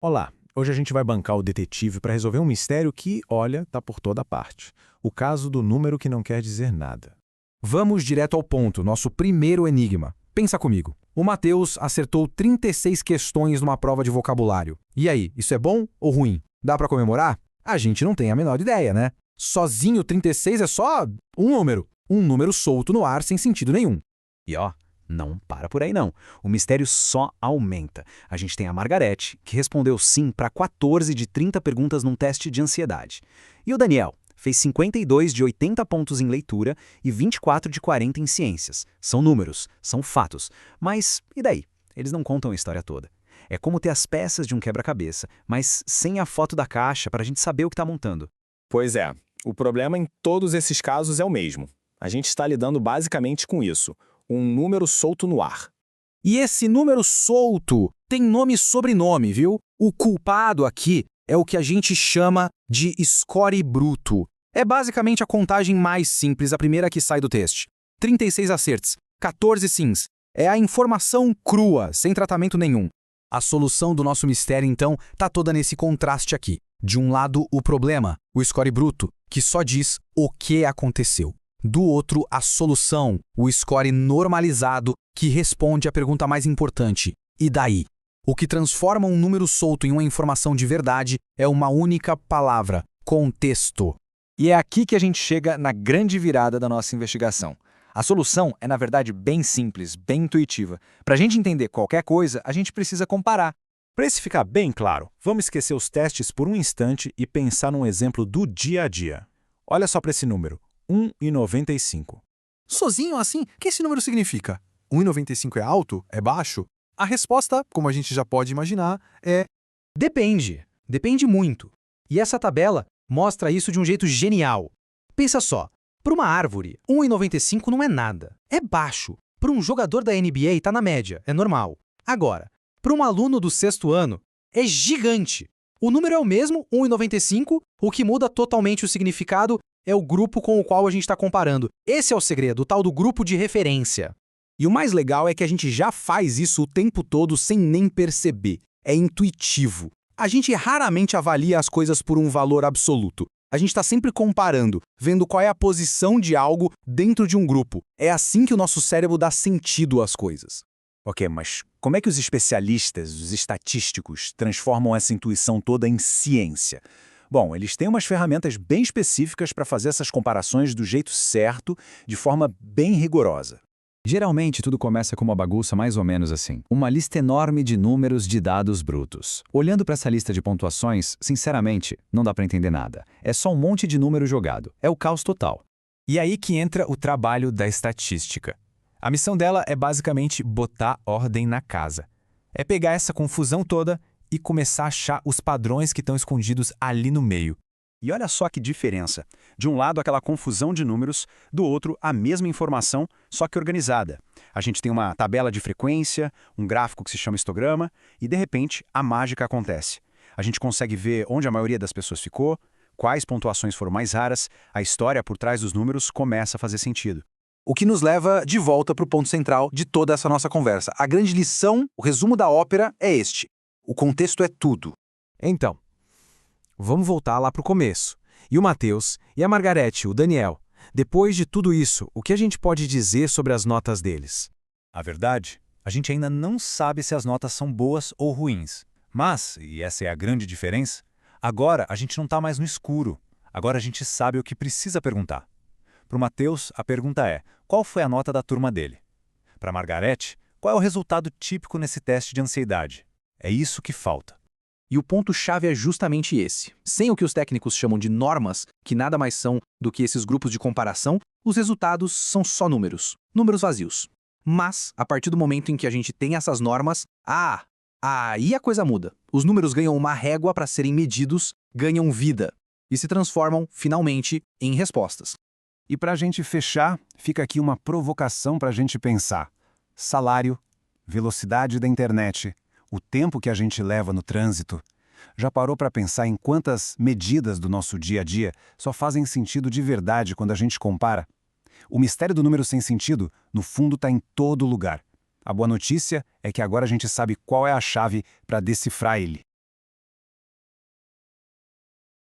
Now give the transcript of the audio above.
Olá, hoje a gente vai bancar o detetive para resolver um mistério que, olha, tá por toda parte. O caso do número que não quer dizer nada. Vamos direto ao ponto, nosso primeiro enigma. Pensa comigo. O Matheus acertou 36 questões numa prova de vocabulário. E aí, isso é bom ou ruim? Dá para comemorar? A gente não tem a menor ideia, né? Sozinho 36 é só um número solto no ar sem sentido nenhum. E ó, não para por aí não. O mistério só aumenta. A gente tem a Margarete, que respondeu sim para 14 de 30 perguntas num teste de ansiedade. E o Daniel fez 52 de 80 pontos em leitura e 24 de 40 em ciências. São números, são fatos. Mas e daí? Eles não contam a história toda. É como ter as peças de um quebra-cabeça, mas sem a foto da caixa para a gente saber o que está montando. Pois é, o problema em todos esses casos é o mesmo. A gente está lidando basicamente com isso, um número solto no ar. E esse número solto tem nome e sobrenome, viu? O culpado aqui é o que a gente chama de score bruto. É basicamente a contagem mais simples, a primeira que sai do teste. 36 acertos, 14 sims. É a informação crua, sem tratamento nenhum. A solução do nosso mistério, então, tá toda nesse contraste aqui. De um lado, o problema, o score bruto, que só diz o que aconteceu. Do outro, a solução, o score normalizado, que responde à pergunta mais importante. E daí? O que transforma um número solto em uma informação de verdade é uma única palavra: contexto. E é aqui que a gente chega na grande virada da nossa investigação. A solução é, na verdade, bem simples, bem intuitiva. Para a gente entender qualquer coisa, a gente precisa comparar. Para isso ficar bem claro, vamos esquecer os testes por um instante e pensar num exemplo do dia a dia. Olha só para esse número, 1,95. Sozinho assim, o que esse número significa? 1,95 é alto? É baixo? A resposta, como a gente já pode imaginar, é... Depende. Depende muito. E essa tabela mostra isso de um jeito genial. Pensa só, para uma árvore, 1,95 não é nada. É baixo. Para um jogador da NBA, está na média, é normal. Agora, para um aluno do sexto ano, é gigante. O número é o mesmo, 1,95, o que muda totalmente o significado é o grupo com o qual a gente está comparando. Esse é o segredo, o tal do grupo de referência. E o mais legal é que a gente já faz isso o tempo todo sem nem perceber. É intuitivo. A gente raramente avalia as coisas por um valor absoluto. A gente está sempre comparando, vendo qual é a posição de algo dentro de um grupo. É assim que o nosso cérebro dá sentido às coisas. Ok, mas como é que os especialistas, os estatísticos, transformam essa intuição toda em ciência? Bom, eles têm umas ferramentas bem específicas para fazer essas comparações do jeito certo, de forma bem rigorosa. Geralmente, tudo começa com uma bagunça mais ou menos assim. Uma lista enorme de números de dados brutos. Olhando para essa lista de pontuações, sinceramente, não dá para entender nada. É só um monte de número jogado. É o caos total. E aí que entra o trabalho da estatística. A missão dela é basicamente botar ordem na casa. É pegar essa confusão toda e começar a achar os padrões que estão escondidos ali no meio. E olha só que diferença. De um lado, aquela confusão de números, do outro, a mesma informação, só que organizada. A gente tem uma tabela de frequência, um gráfico que se chama histograma, e de repente, a mágica acontece. A gente consegue ver onde a maioria das pessoas ficou, quais pontuações foram mais raras, a história por trás dos números começa a fazer sentido. O que nos leva de volta para o ponto central de toda essa nossa conversa. A grande lição, o resumo da ópera é este. O contexto é tudo. Então, vamos voltar lá para o começo. E o Matheus, e a Margarete, o Daniel. Depois de tudo isso, o que a gente pode dizer sobre as notas deles? A verdade, a gente ainda não sabe se as notas são boas ou ruins. Mas, e essa é a grande diferença, agora a gente não está mais no escuro. Agora a gente sabe o que precisa perguntar. Para o Matheus, a pergunta é: qual foi a nota da turma dele? Para a Margarete, qual é o resultado típico nesse teste de ansiedade? É isso que falta. E o ponto-chave é justamente esse. Sem o que os técnicos chamam de normas, que nada mais são do que esses grupos de comparação, os resultados são só números. Números vazios. Mas, a partir do momento em que a gente tem essas normas, aí a coisa muda. Os números ganham uma régua para serem medidos, ganham vida e se transformam, finalmente, em respostas. E para a gente fechar, fica aqui uma provocação para a gente pensar. Salário, velocidade da internet, o tempo que a gente leva no trânsito. Já parou para pensar em quantas medidas do nosso dia a dia só fazem sentido de verdade quando a gente compara? O mistério do número sem sentido, no fundo, está em todo lugar. A boa notícia é que agora a gente sabe qual é a chave para decifrar ele.